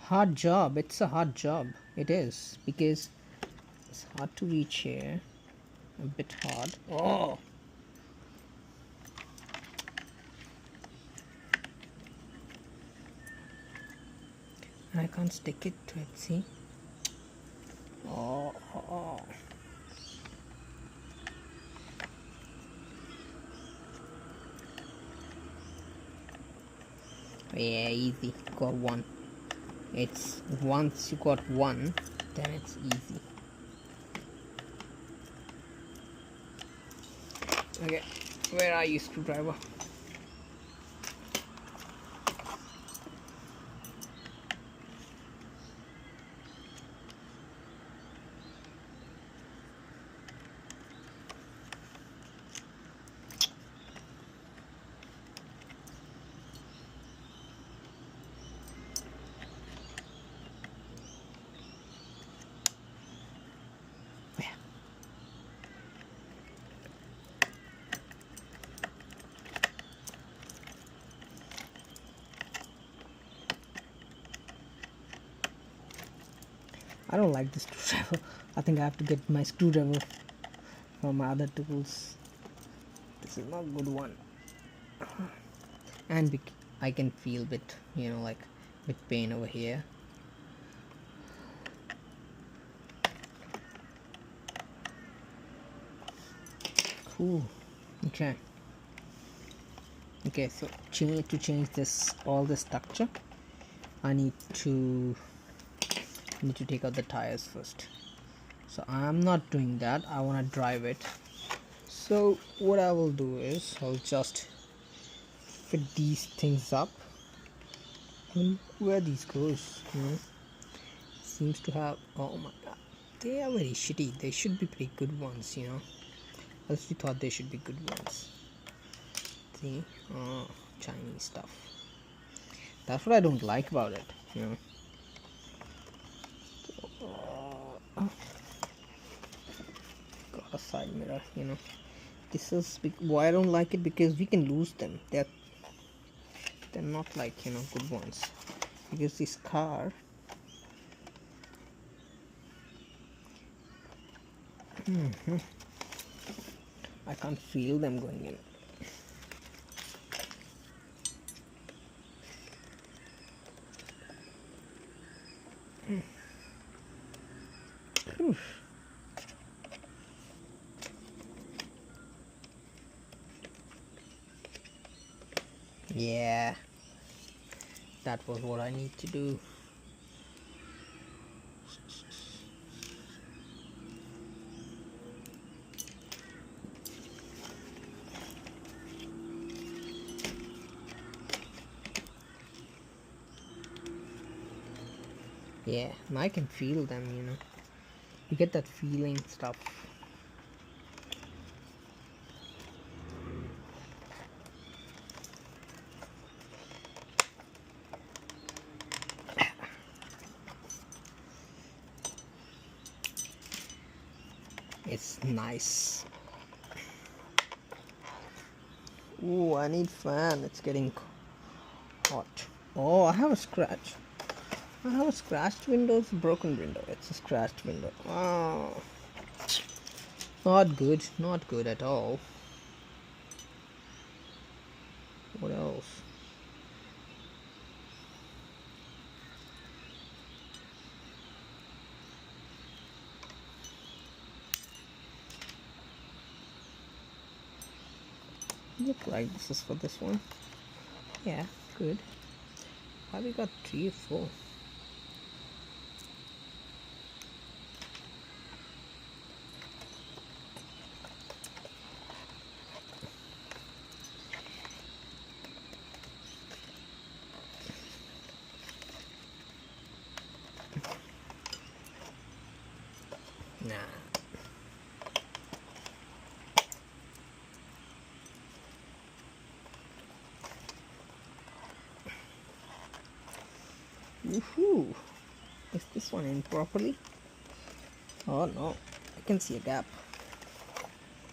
Hard job. It's a hard job. It is, because it's hard to reach here. A bit hard. Oh! I can't stick it to it, see? Oh. Yeah, easy. Got one. It's once you got one, then it's easy. Okay, where are you, screwdriver? I don't like this screwdriver. I think I have to get my screwdriver from my other tools. This is not a good one. And I can feel bit, like bit pain over here. Cool. Okay, so to change this, all the structure, I need to take out the tires first. So I'm not doing that. I want to drive it. So what I will do is I'll just fit these things up. Where these goes, seems to have, oh my god, they are very shitty. They should be pretty good ones, I actually thought they should be good ones. See, Chinese stuff. That's what I don't like about it, got a side mirror, this is why I don't like it, because we can lose them. They're not like, good ones, because this car, I can't feel them going in. Yeah, that was what I need to do. Yeah, and I can feel them, you get that feeling stuff. It's nice. Ooh, I need fan. It's getting hot. Oh, I have a scratch. I have a scratched window. It's a broken window. It's a scratched window. Oh, not good. Not good at all. What else? Look like this is for this one. Yeah, good. Why we got 3 or 4? Nah. Woohoo! Is this one in properly? Oh no, I can see a gap.